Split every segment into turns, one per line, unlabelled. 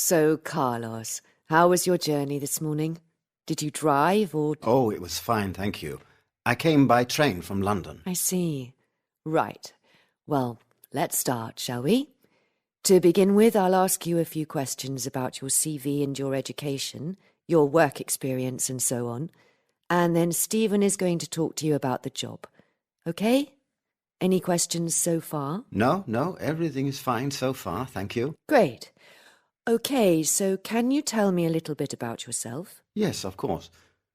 So, Carlos, how was your journey this morning? Did you drive or...
Oh, it was fine, thank you. I came by train from London.
I see. Right. Well, let's start, shall we? To begin with, I'll ask you a few questions about your CV and your education, your work experience and so on. And then Stephen is going to talk to you about the job. Okay? Any questions so far?
No, everything is fine so far, thank you.
Great. Okay, so can you tell me a little bit about yourself?
Yes, of course.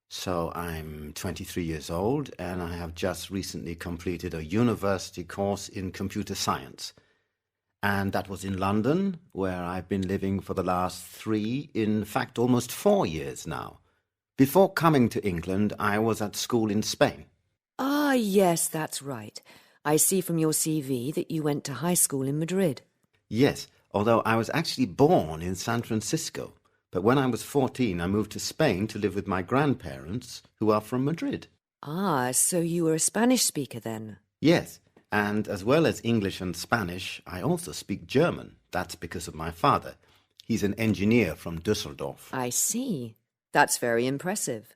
So I'm 23 years old and I have just recently completed a university course in computer science. And that was in London, where I've been living for the last 3, in fact almost 4 years now. Before coming to England, I was at school in Spain.
Ah, yes, that's right. I see from your CV that you went to high school in Madrid.
Yes, although I was actually born in San Francisco. But when I was 14, I moved to Spain to live with my grandparents, who are from Madrid.
Ah, so you were a Spanish speaker then?
Yes, and as well as English and Spanish, I also speak German. That's because of my father. He's an engineer from Düsseldorf.
I see. That's very impressive.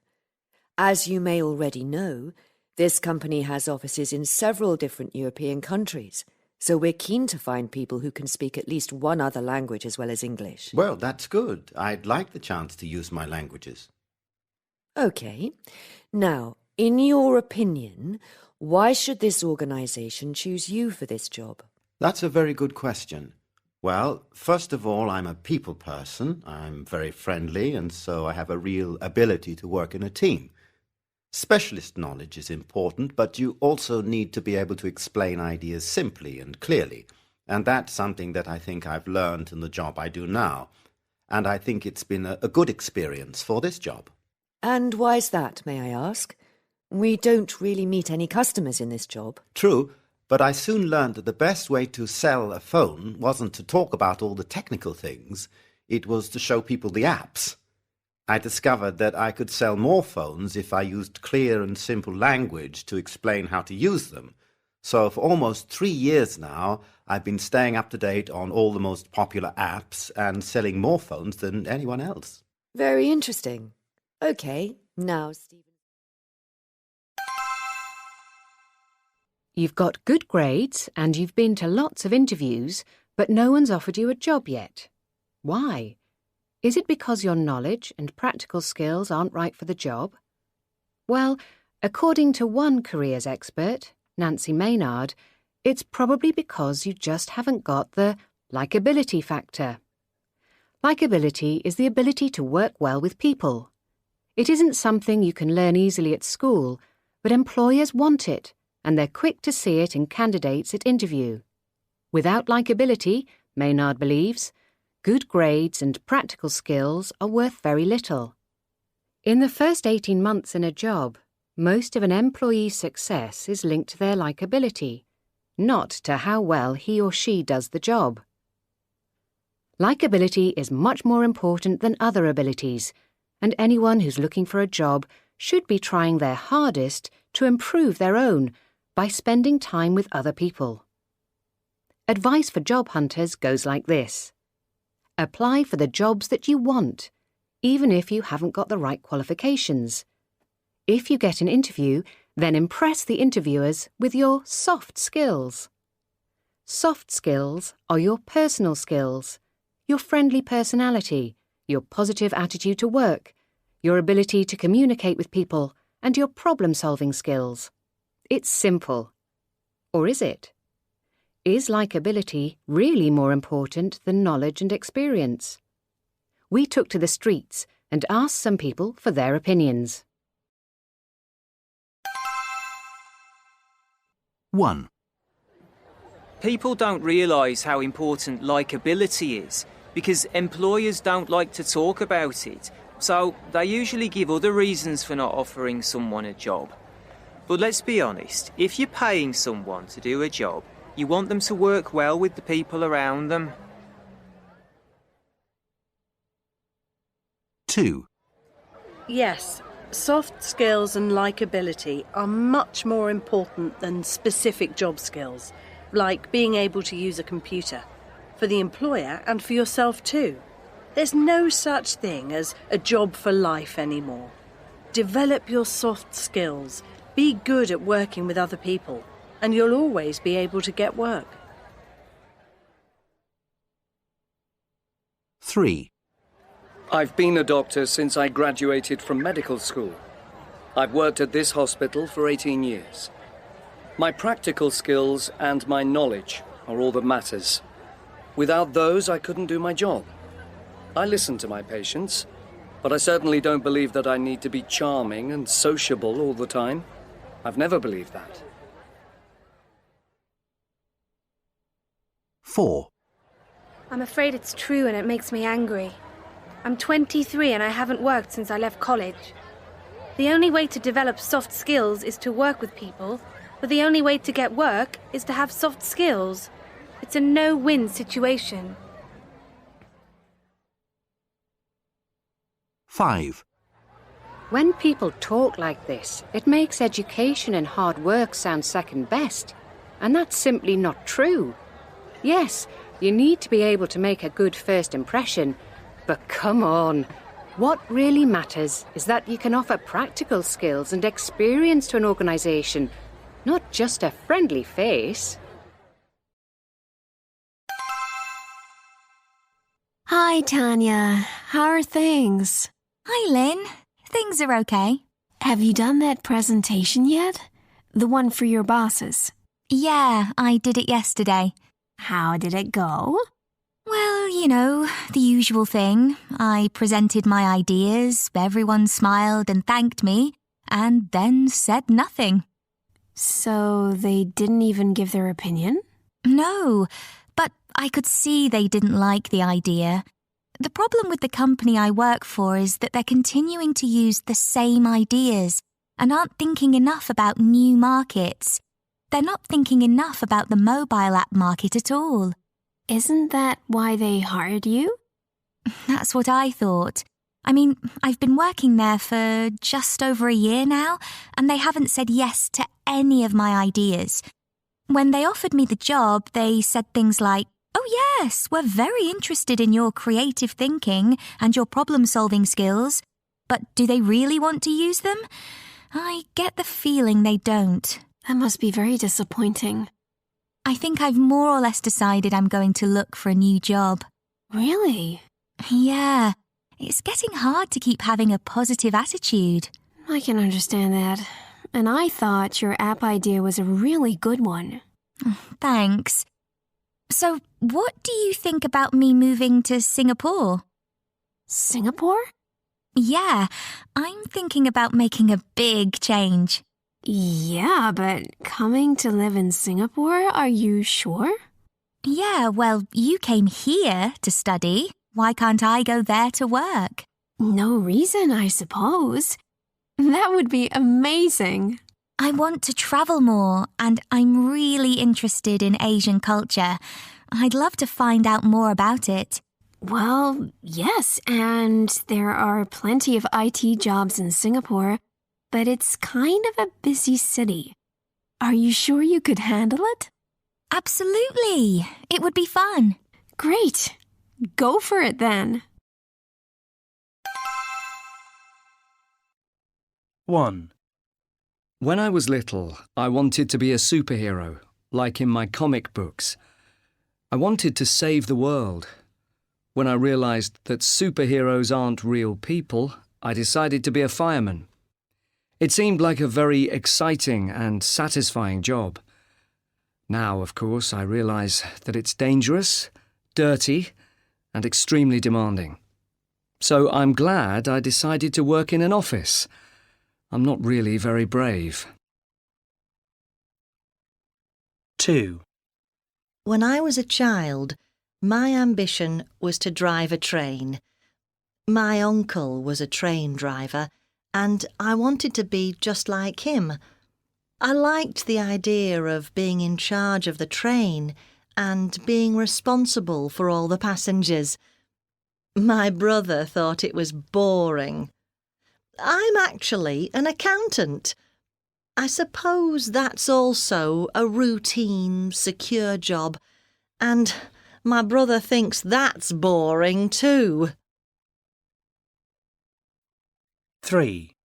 As you may already know, this company has offices in several different European countries. So we're keen to find people who can speak at least one other language as well as English.
Well, that's good. I'd like the chance to use my languages.
Okay. Now, in your opinion, why should this organisation choose you for this job?
That's a very good question. Well, first of all, I'm a people person. I'm very friendly, and so I have a real ability to work in a team. Specialist knowledge is important, but you also need to be able to explain ideas simply and clearly. And that's something that I think I've learned in the job I do now. And I think it's been a good experience for this job.
And why's that, may I ask? We don't really meet any customers in this job.
True, but I soon learned that the best way to sell a phone wasn't to talk about all the technical things. It was to show people the apps. I discovered that I could sell more phones if I used clear and simple language to explain how to use them. So for almost 3 years now, I've been staying up to date on all the most popular apps and selling more phones than anyone else.
Very interesting. Okay, now, Stephen.
You've got good grades and you've been to lots of interviews, but no one's offered you a job yet. Why? Is it because your knowledge and practical skills aren't right for the job? Well, according to one careers expert, Nancy Maynard, it's probably because you just haven't got the likeability factor. Likeability is the ability to work well with people. It isn't something you can learn easily at school, but employers want it, and they're quick to see it in candidates at interview. Without likeability, Maynard believes, good grades and practical skills are worth very little. In the first 18 months in a job, most of an employee's success is linked to their likeability, not to how well he or she does the job. Likeability is much more important than other abilities, and anyone who's looking for a job should be trying their hardest to improve their own by spending time with other people. Advice for job hunters goes like this. Apply for the jobs that you want, even if you haven't got the right qualifications. If you get an interview, then impress the interviewers with your soft skills. Soft skills are your personal skills, your friendly personality, your positive attitude to work, your ability to communicate with people, and your problem-solving skills. It's simple. Or is it? Is likeability really more important than knowledge and experience? We took to the streets and asked some people for their opinions.
1.
People don't realise how important likeability is because employers don't like to talk about it, so they usually give other reasons for not offering someone a job. But let's be honest, if you're paying someone to do a job, you want them to work well with the people around them.
2.
Yes, soft skills and likeability are much more important than specific job skills, like being able to use a computer, for the employer and for yourself too. There's no such thing as a job for life anymore. Develop your soft skills. Be good at working with other people, and you'll always be able to get work.
3.
I've been a doctor since I graduated from medical school. I've worked at this hospital for 18 years. My practical skills and my knowledge are all that matters. Without those, I couldn't do my job. I listen to my patients, but I certainly don't believe that I need to be charming and sociable all the time. I've never believed that.
4.
I'm afraid it's true and it makes me angry. I'm 23 and I haven't worked since I left college. The only way to develop soft skills is to work with people, but the only way to get work is to have soft skills. It's a no-win situation.
5.
When people talk like this, it makes education and hard work sound second best. And that's simply not true. Yes, you need to be able to make a good first impression, but come on. What really matters is that you can offer practical skills and experience to an organisation, not just a friendly face.
Hi, Tanya. How are things?
Hi, Lynn. Things are okay.
Have you done that presentation yet? The one for your bosses?
Yeah, I did it yesterday.
How did it go?
Well, you know, the usual thing. I presented my ideas, everyone smiled and thanked me, and then said nothing.
So they didn't even give their opinion?
No, but I could see they didn't like the idea. The problem with the company I work for is that they're continuing to use the same ideas and aren't thinking enough about new markets. They're not thinking enough about the mobile app market at all.
Isn't that why they hired you?
That's what I thought. I mean, I've been working there for just over a year now, and they haven't said yes to any of my ideas. When they offered me the job, they said things like, "Oh yes, we're very interested in your creative thinking and your problem-solving skills, but do they really want to use them? I get the feeling they don't."
That must be very disappointing.
I think I've more or less decided I'm going to look for a new job.
Really?
Yeah, it's getting hard to keep having a positive attitude.
I can understand that. And I thought your app idea was a really good one.
Thanks. So, what do you think about me moving to Singapore?
Singapore?
Yeah, I'm thinking about making a big change.
Yeah, but coming to live in Singapore, are you sure?
Yeah, well, you came here to study. Why can't I go there to work?
No reason, I suppose. That would be amazing.
I want to travel more, and I'm really interested in Asian culture. I'd love to find out more about it.
Well, yes, and there are plenty of IT jobs in Singapore, but it's kind of a busy city. Are you sure you could handle it?
Absolutely. It would be fun.
Great. Go for it then.
1. When I was little, I wanted to be a superhero, like in my comic books. I wanted to save the world. When I realised that superheroes aren't real people, I decided to be a fireman. It seemed like a very exciting and satisfying job. Now, of course, I realise that it's dangerous, dirty, and extremely demanding. So I'm glad I decided to work in an office. I'm not really very brave.
2.
When I was a child, my ambition was to drive a train. My uncle was a train driver, and I wanted to be just like him. I liked the idea of being in charge of the train and being responsible for all the passengers. My brother thought it was boring. I'm actually an accountant. I suppose that's also a routine, secure job, and my brother thinks that's boring too.
3.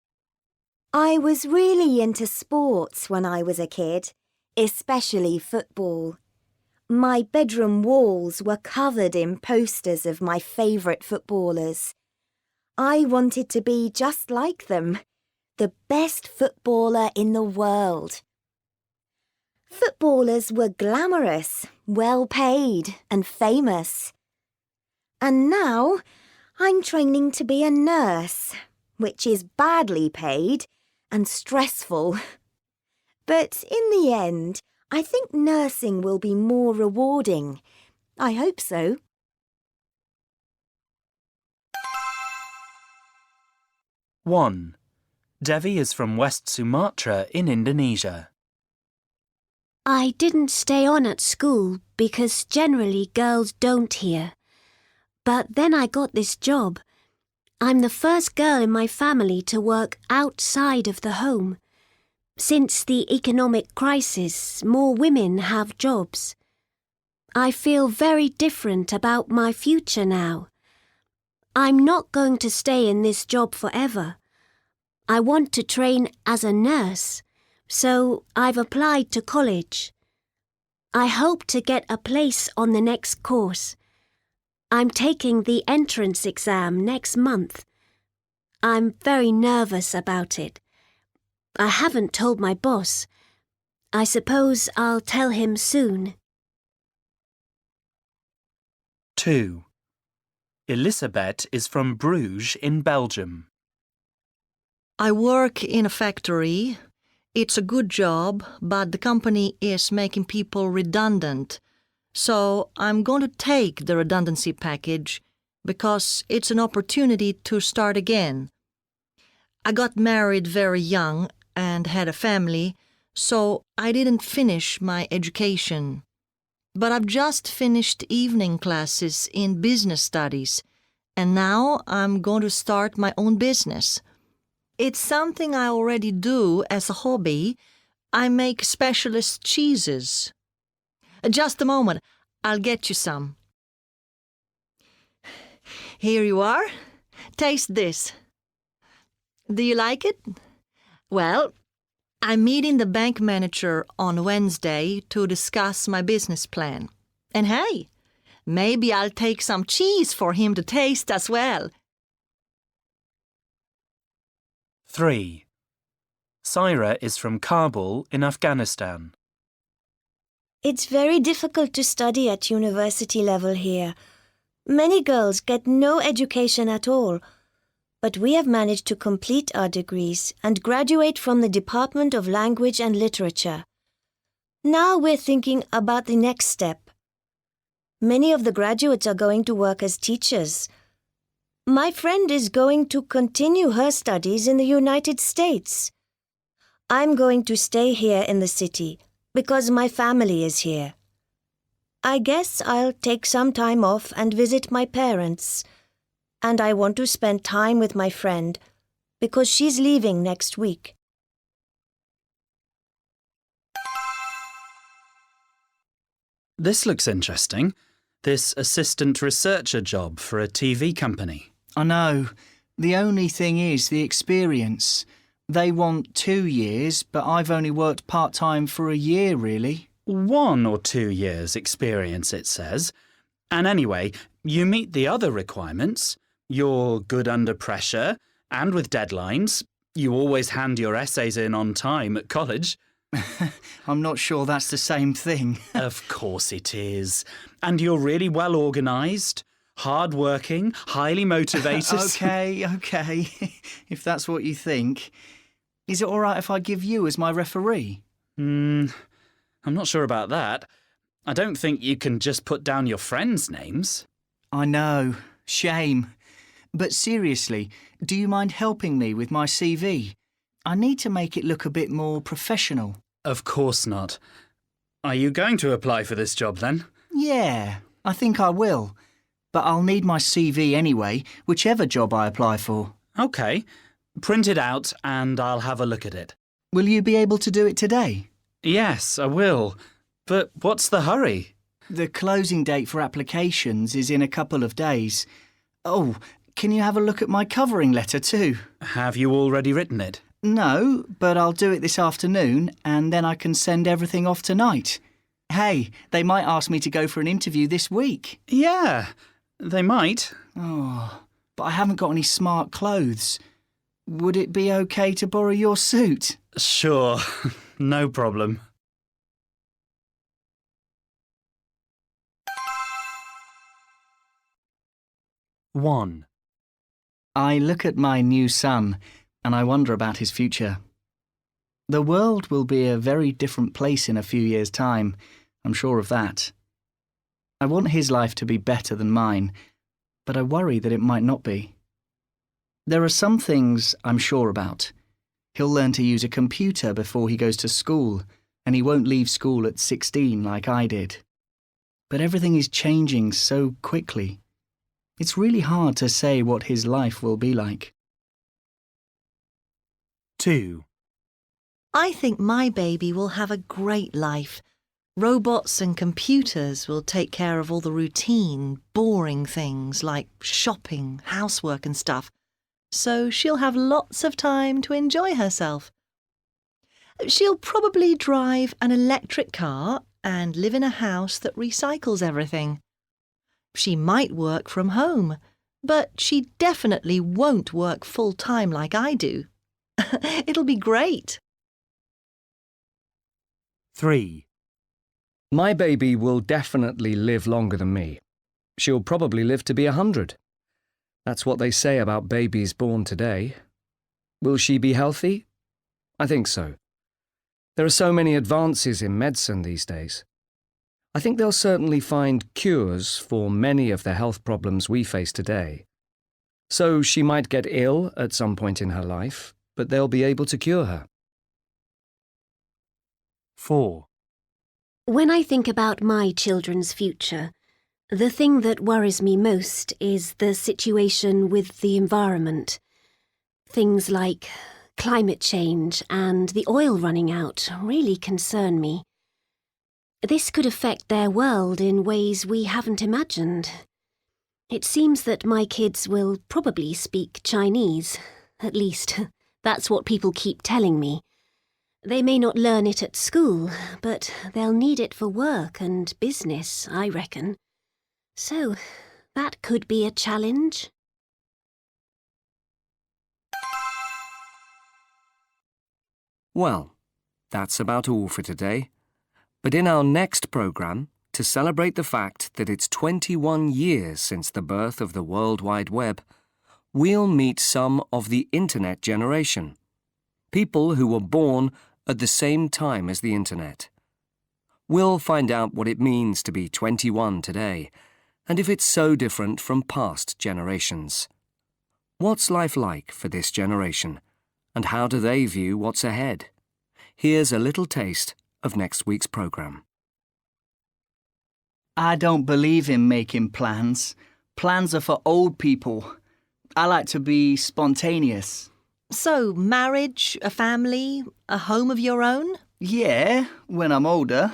I was really into sports when I was a kid, especially football. My bedroom walls were covered in posters of my favourite footballers. I wanted to be just like them, the best footballer in the world. Footballers were glamorous, well paid and famous. And now I'm training to be a nurse, which is badly paid and stressful. But in the end, I think nursing will be more rewarding. I hope so.
One. Devi is from West Sumatra in Indonesia.
I didn't stay on at school because generally girls don't here. But then I got this job. I'm the first girl in my family to work outside of the home. Since the economic crisis, more women have jobs. I feel very different about my future now. I'm not going to stay in this job forever. I want to train as a nurse, so I've applied to college. I hope to get a place on the next course. I'm taking the entrance exam next month. I'm very nervous about it. I haven't told my boss. I suppose I'll tell him soon.
2. Elisabeth is from Bruges in Belgium.
I work in a factory. It's a good job, but the company is making people redundant. So I'm going to take the redundancy package because it's an opportunity to start again. I got married very young and had a family, so I didn't finish my education. But I've just finished evening classes in business studies, and now I'm going to start my own business. It's something I already do as a hobby. I make specialist cheeses. Just a moment, I'll get you some. Here you are. Taste this. Do you like it? Well, I'm meeting the bank manager on Wednesday to discuss my business plan. And hey, maybe I'll take some cheese for him to taste as well.
3. Syra is from Kabul in Afghanistan.
It's very difficult to study at university level here. Many girls get no education at all. But we have managed to complete our degrees and graduate from the Department of Language and Literature. Now we're thinking about the next step. Many of the graduates are going to work as teachers. My friend is going to continue her studies in the United States. I'm going to stay here in the city because my family is here. I guess I'll take some time off and visit my parents. And I want to spend time with my friend because she's leaving next week.
This looks interesting. This assistant researcher job for a TV company.
I know. The only thing is the experience. They want 2 years, but I've only worked part-time for a year, really.
1 or 2 years experience, it says. And anyway, you meet the other requirements. You're good under pressure and with deadlines. You always hand your essays in on time at college.
I'm not sure that's the same thing.
Of course it is. And you're really well organised, hard-working, highly motivated.
OK. If that's what you think. Is it all right if I give you as my referee?
I'm not sure about that. I don't think you can just put down your friends' names.
I know. Shame. But seriously, do you mind helping me with my CV? I need to make it look a bit more professional.
Of course not. Are you going to apply for this job then?
Yeah, I think I will. But I'll need my CV anyway, whichever job I apply for.
OK. Print it out and I'll have a look at it.
Will you be able to do it today?
Yes, I will. But what's the hurry?
The closing date for applications is in a couple of days. Oh, can you have a look at my covering letter too?
Have you already written it?
No, but I'll do it this afternoon and then I can send everything off tonight. Hey, they might ask me to go for an interview this week.
Yeah, they might.
Oh, but I haven't got any smart clothes. Would it be okay to borrow your suit?
Sure, no problem. One.
I look at my new son and I wonder about his future. The world will be a very different place in a few years' time, I'm sure of that. I want his life to be better than mine, but I worry that it might not be. There are some things I'm sure about. He'll learn to use a computer before he goes to school, and he won't leave school at 16 like I did. But everything is changing so quickly. It's really hard to say what his life will be like.
2.
I think my baby will have a great life. Robots and computers will take care of all the routine, boring things like shopping, housework and stuff. So she'll have lots of time to enjoy herself. She'll probably drive an electric car and live in a house that recycles everything. She might work from home, but she definitely won't work full-time like I do. It'll be great.
3.
My baby will definitely live longer than me. She'll probably live to be 100. That's what they say about babies born today. Will she be healthy? I think so. There are so many advances in medicine these days. I think they'll certainly find cures for many of the health problems we face today. So she might get ill at some point in her life, but they'll be able to cure her.
4.
When I think about my children's future, the thing that worries me most is the situation with the environment. Things like climate change and the oil running out really concern me. This could affect their world in ways we haven't imagined. It seems that my kids will probably speak Chinese. At least, that's what people keep telling me. They may not learn it at school, but they'll need it for work and business, I reckon. So, that could be a challenge.
Well, that's about all for today. But in our next programme, to celebrate the fact that it's 21 years since the birth of the World Wide Web, we'll meet some of the Internet generation. People who were born at the same time as the Internet. We'll find out what it means to be 21 today, and if it's so different from past generations. What's life like for this generation, and how do they view what's ahead? Here's a little taste of next week's programme.
I don't believe in making plans. Plans are for old people. I like to be spontaneous.
So, marriage, a family, a home of your own?
Yeah, when I'm older.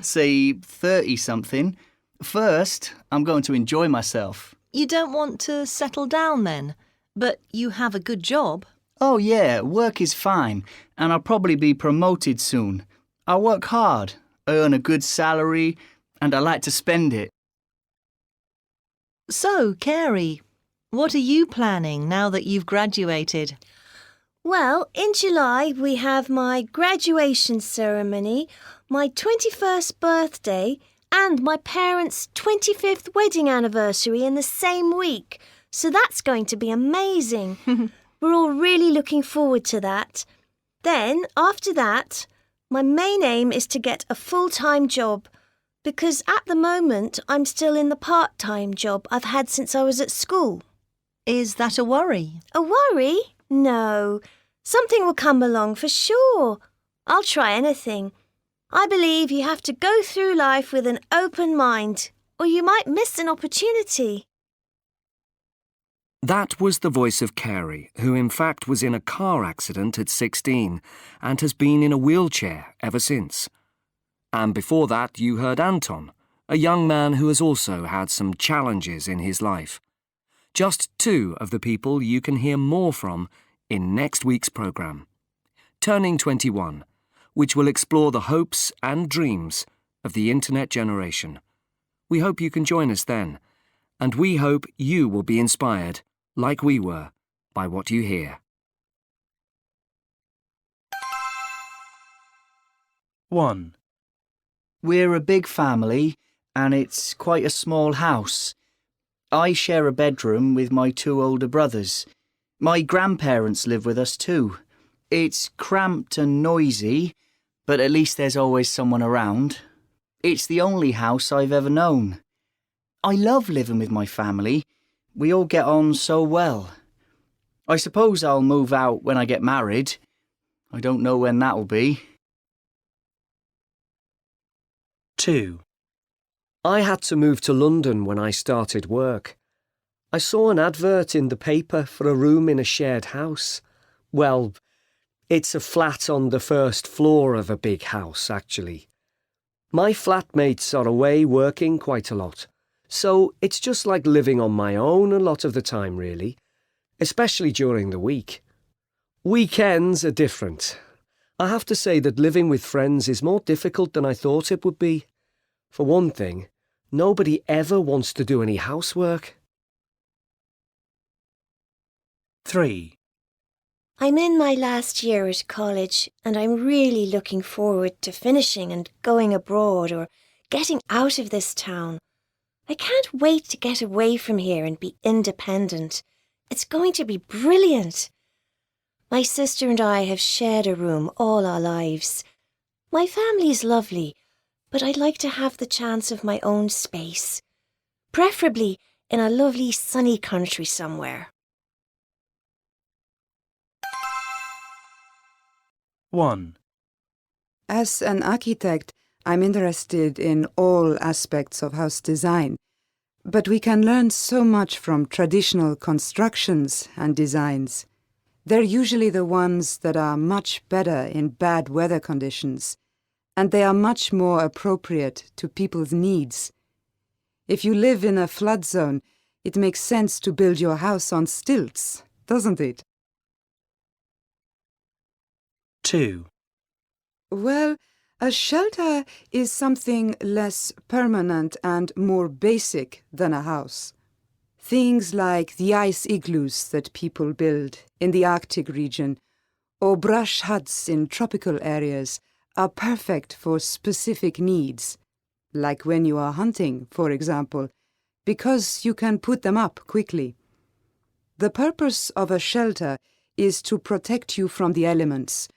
Say 30-something. First, I'm going to enjoy myself.
You don't want to settle down then, but you have a good job.
Oh yeah, work is fine, and I'll probably be promoted soon. I work hard, earn a good salary, and I like to spend it.
So, Carey, what are you planning now that you've graduated?
Well, in July we have my graduation ceremony, my 21st birthday, and my parents' 25th wedding anniversary in the same week. So that's going to be amazing. We're all really looking forward to that. Then, after that, my main aim is to get a full-time job, because at the moment I'm still in the part-time job I've had since I was at school.
Is that a worry?
A worry? No. Something will come along for sure. I'll try anything. I believe you have to go through life with an open mind, or you might miss an opportunity.
That was the voice of Carey, who in fact was in a car accident at 16 and has been in a wheelchair ever since. And before that you heard Anton, a young man who has also had some challenges in his life. Just 2 of the people you can hear more from in next week's programme, Turning 21, which will explore the hopes and dreams of the internet generation. We hope you can join us then, and we hope you will be inspired, like we were, by what you hear.
1.
We're a big family, and it's quite a small house. I share a bedroom with my 2 older brothers. My grandparents live with us too. It's cramped and noisy, but at least there's always someone around. It's the only house I've ever known. I love living with my family. We all get on so well. I suppose I'll move out when I get married. I don't know when that'll be.
2.
I had to move to London when I started work. I saw an advert in the paper for a room in a shared house. Well, it's a flat on the first floor of a big house, actually. My flatmates are away working quite a lot, so it's just like living on my own a lot of the time, really, especially during the week. Weekends are different. I have to say that living with friends is more difficult than I thought it would be. For one thing, nobody ever wants to do any housework.
3.
I'm in my last year at college, and I'm really looking forward to finishing and going abroad or getting out of this town. I can't wait to get away from here and be independent. It's going to be brilliant. My sister and I have shared a room all our lives. My family's lovely, but I'd like to have the chance of my own space, preferably in a lovely sunny country somewhere.
1.
As an architect, I'm interested in all aspects of house design, but we can learn so much from traditional constructions and designs. They're usually the ones that are much better in bad weather conditions, and they are much more appropriate to people's needs. If you live in a flood zone, it makes sense to build your house on stilts, doesn't it?
2.
Well, a shelter is something less permanent and more basic than a house. Things like the ice igloos that people build in the Arctic region or brush huts in tropical areas are perfect for specific needs, like when you are hunting, for example, because you can put them up quickly. The purpose of a shelter is to protect you from the elements,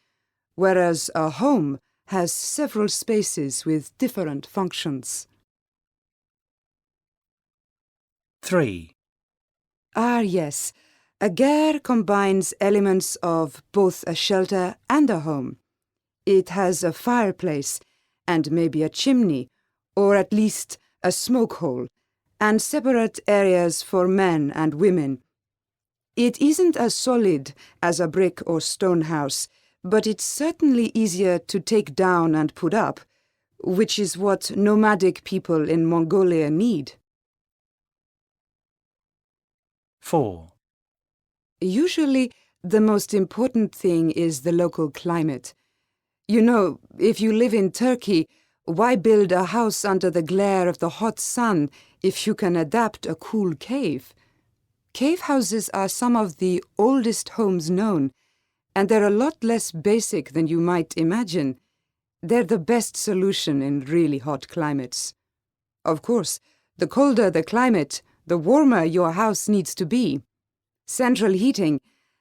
whereas a home has several spaces with different functions.
3.
Yes. A ger combines elements of both a shelter and a home. It has a fireplace and maybe a chimney, or at least a smoke hole, and separate areas for men and women. It isn't as solid as a brick or stone house, but it's certainly easier to take down and put up, which is what nomadic people in Mongolia need.
4.
Usually, the most important thing is the local climate. You know, if you live in Turkey, why build a house under the glare of the hot sun if you can adapt a cool cave? Cave houses are some of the oldest homes known, and they're a lot less basic than you might imagine. They're the best solution in really hot climates. Of course, the colder the climate, the warmer your house needs to be. Central heating,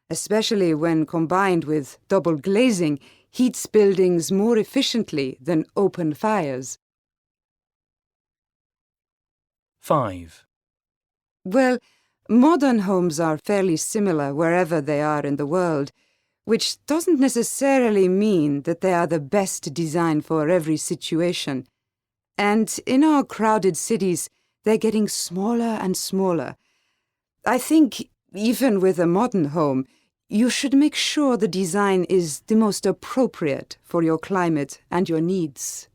especially when combined with double glazing, heats buildings more efficiently than open fires.
5.
Well, modern homes are fairly similar wherever they are in the world, which doesn't necessarily mean that they are the best design for every situation. And in our crowded cities, they're getting smaller and smaller. I think, even with a modern home, you should make sure the design is the most appropriate for your climate and your needs.